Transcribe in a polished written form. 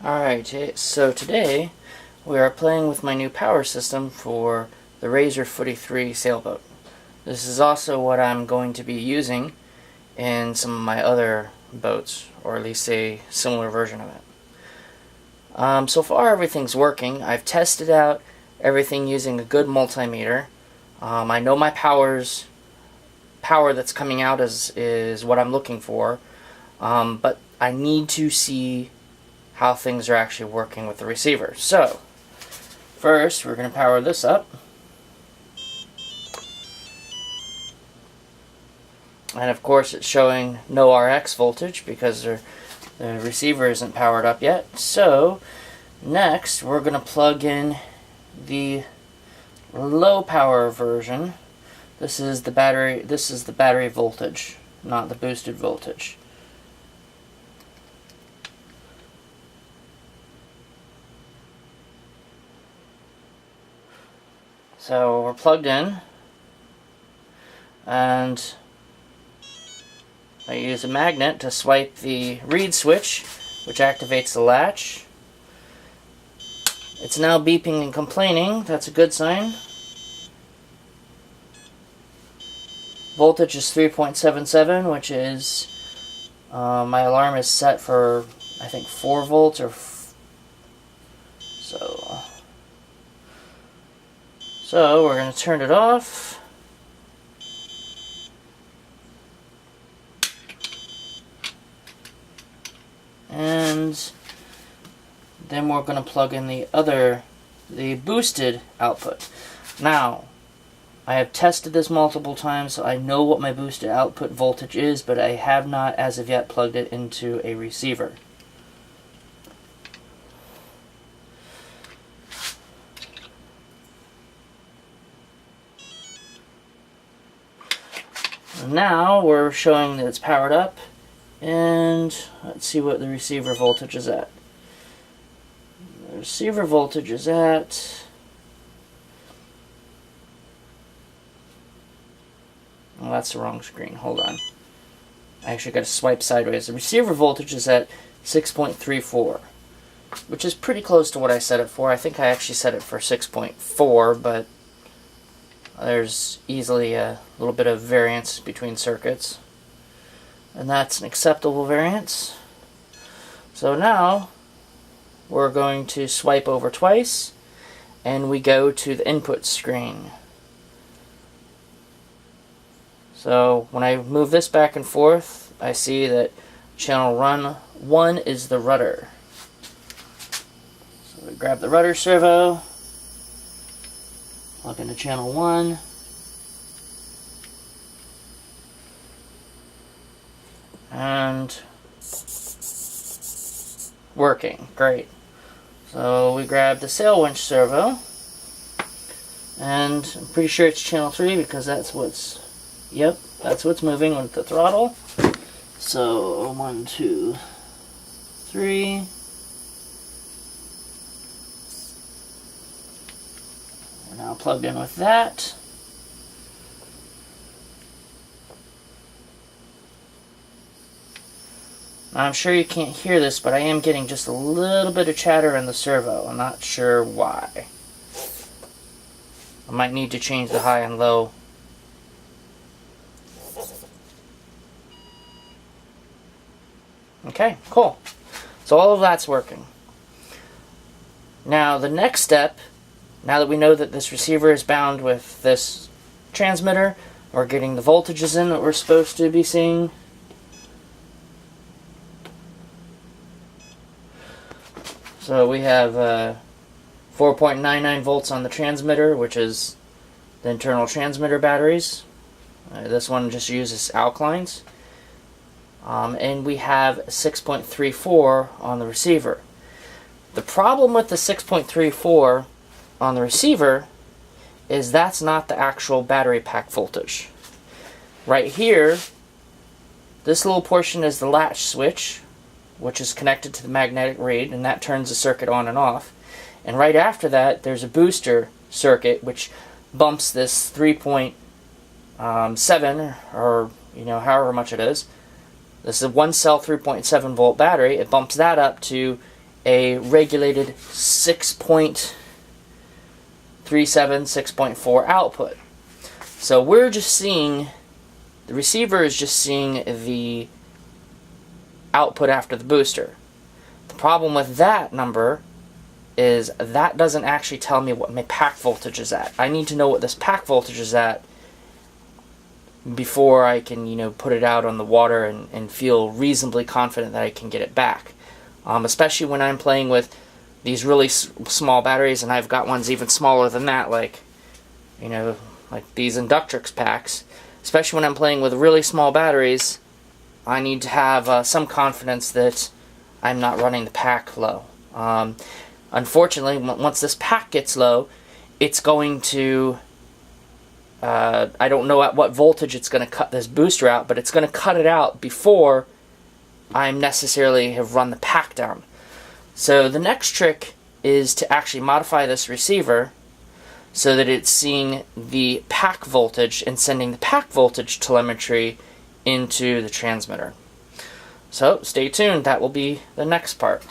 Alright, so today we are playing with my new power system for the Razor Footy 3 sailboat. This is also what I'm going to be using in some of my other boats, or at least a similar version of it. So far everything's working. I've tested out everything using a good multimeter. I know my power that's coming out is what I'm looking for, but I need to see how things are actually working with the receiver. So, first we're going to power this up. And of course it's showing no RX voltage because the receiver isn't powered up yet. So, next we're going to plug in the low power version. This is the battery voltage, not the boosted voltage. So we're plugged in, and I use a magnet to swipe the reed switch, which activates the latch. It's now beeping and complaining. That's a good sign. Voltage is 3.77, which is, my alarm is set for, I think, 4 volts or So we're going to turn it off. And then we're going to plug in the boosted output. Now, I have tested this multiple times, so I know what my boosted output voltage is, but I have not as of yet plugged it into a receiver. Now we're showing that it's powered up, and let's see what the receiver voltage is at. The receiver voltage is at... Oh, that's the wrong screen. Hold on. I actually got to swipe sideways. The receiver voltage is at 6.34, which is pretty close to what I set it for. I think I actually set it for 6.4, but there's easily a little bit of variance between circuits, and that's an acceptable variance. So now we're going to swipe over twice, and we go to the input screen. So when I move this back and forth, I see that channel 1 is the rudder. So we grab the rudder servo, plug into channel 1, and working. Great. So we grab the sail winch servo, and I'm pretty sure it's channel 3 because that's what's moving with the throttle. So 1, 2, 3. We're now plugged in with that. Now, I'm sure you can't hear this, but I am getting just a little bit of chatter in the servo. I'm not sure why. I might need to change the high and low. Okay, cool. So all of that's working. Now the next step, now that we know that this receiver is bound with this transmitter, we're getting the voltages in that we're supposed to be seeing. So we have 4.99 volts on the transmitter, which is the internal transmitter batteries. This one just uses alkalines. And we have 6.34 on the receiver. The problem with the 6.34 on the receiver is that's not the actual battery pack voltage. Right here, this little portion is the latch switch, which is connected to the magnetic reed, and that turns the circuit on and off. And right after that, there's a booster circuit, which bumps this 3.7, or however much it is. This is a one cell 3.7 volt battery. It bumps that up to a regulated 6.37, 6.4 output. So we're just seeing, the receiver is just seeing the output after the booster. The problem with that number is that doesn't actually tell me what my pack voltage is at. I need to know what this pack voltage is at before I can, put it out on the water and feel reasonably confident that I can get it back. Especially when I'm playing with these really small batteries, and I've got ones even smaller than that, like these Inductrix packs. Especially when I'm playing with really small batteries, I need to have some confidence that I'm not running the pack low. Unfortunately, once this pack gets low, it's going to, I don't know at what voltage it's going to cut this booster out, but it's going to cut it out before I necessarily have run the pack down. So the next trick is to actually modify this receiver so that it's seeing the pack voltage and sending the pack voltage telemetry into the transmitter. So stay tuned, that will be the next part.